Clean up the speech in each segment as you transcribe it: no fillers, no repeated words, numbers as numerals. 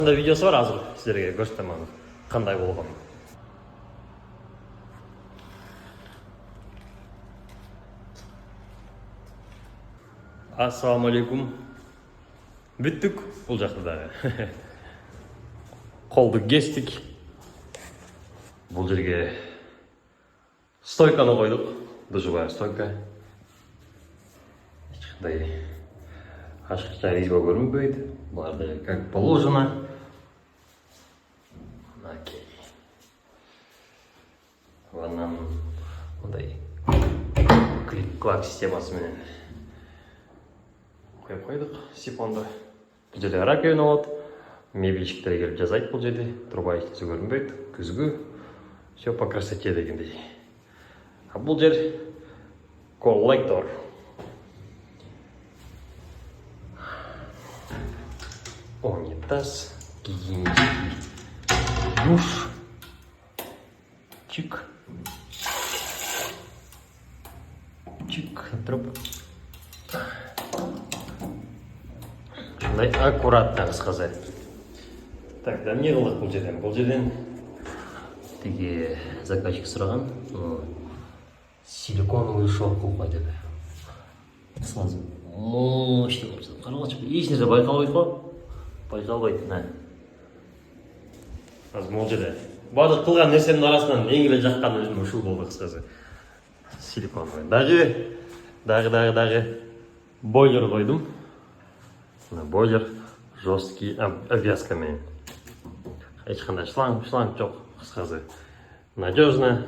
Қандай видеосы бар азыр сіздерге көрсетемін қандай болған. Ассалаумалейкум. Бүттік бұл жақта дағы. Қолды кестік. Бұл жерге стойканы қойдық. Дұжыбай стойка. Ешқандай ашықша резьба көрінбейді. Бұларды как положено. Окей. Ваннан ондай клик-клак системасымен қойып қойдық сипонды. Бұл жерде ракетаны болады. Мебельщиктер келіп жазайды бұл жерде. Труба ешкісі көрінбейді. Күзгі. Все по красоте дегендей. А бұл жер коллектор. Унитаз, гигиенический душ. Чик. Чик. Труп. Шындай аккуратно сказать. Так, да не қылдық бұл жерден. Бұл жерден теге заказчик сұраған. Силиконовый шовку қой деді. Сразу мощный болып жатыр. Қаралашы, ешнәрсе байқалмайды ғой. Байқалмайды. Азыр бұл жерде барлық қылған нәрсенің арасынан ең келе жаққан өзім ушул болды қысқасы. Силиконовый. Дағы бойлер қойдым. Бойлер жесткий обвязкамен. Ешқандай шланг жоқ қысқасы. Надежно.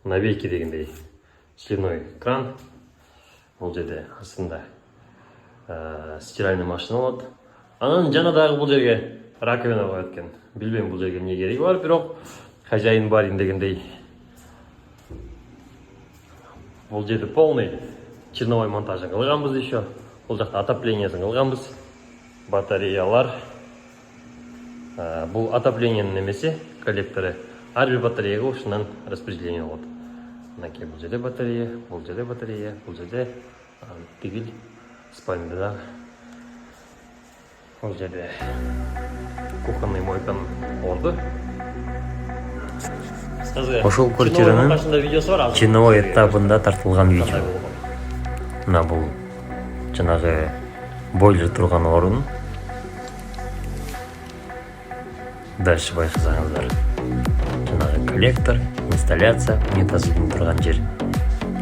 Навеки дегендей. Сливной кран. Бұл жерде астында стиральный машина болады. Анан жанадағы бұл жерге раковина қояды екен. Білмеймін бұл жерге не керегі бар, бірақ хозяин барин дегендей. Бұл жерде полный черновой монтажын қылғанбыз еще. Бұл жақта отоплениясын қылғанбыз. Батареялар. Бұл отоплениенің немесе коллекторы. Әрбір батареяға ушынан распределение болады. Мынакей бұл жерде батарея, бұл жерде батарея, бұл жерде тегіл спальныда. Бұл жерде кухонный мойканың орды. Ошол квартираның чиновой этабында тартылған видео. Мына бұл жанагы бойлер турган орын. Дальше байқасаңыздар. Жанагы коллектор, инсталляция, унитаздың турган жер.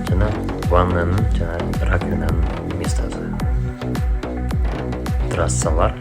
Жана ваннаның, жана раковинаның местасы. Трассалар.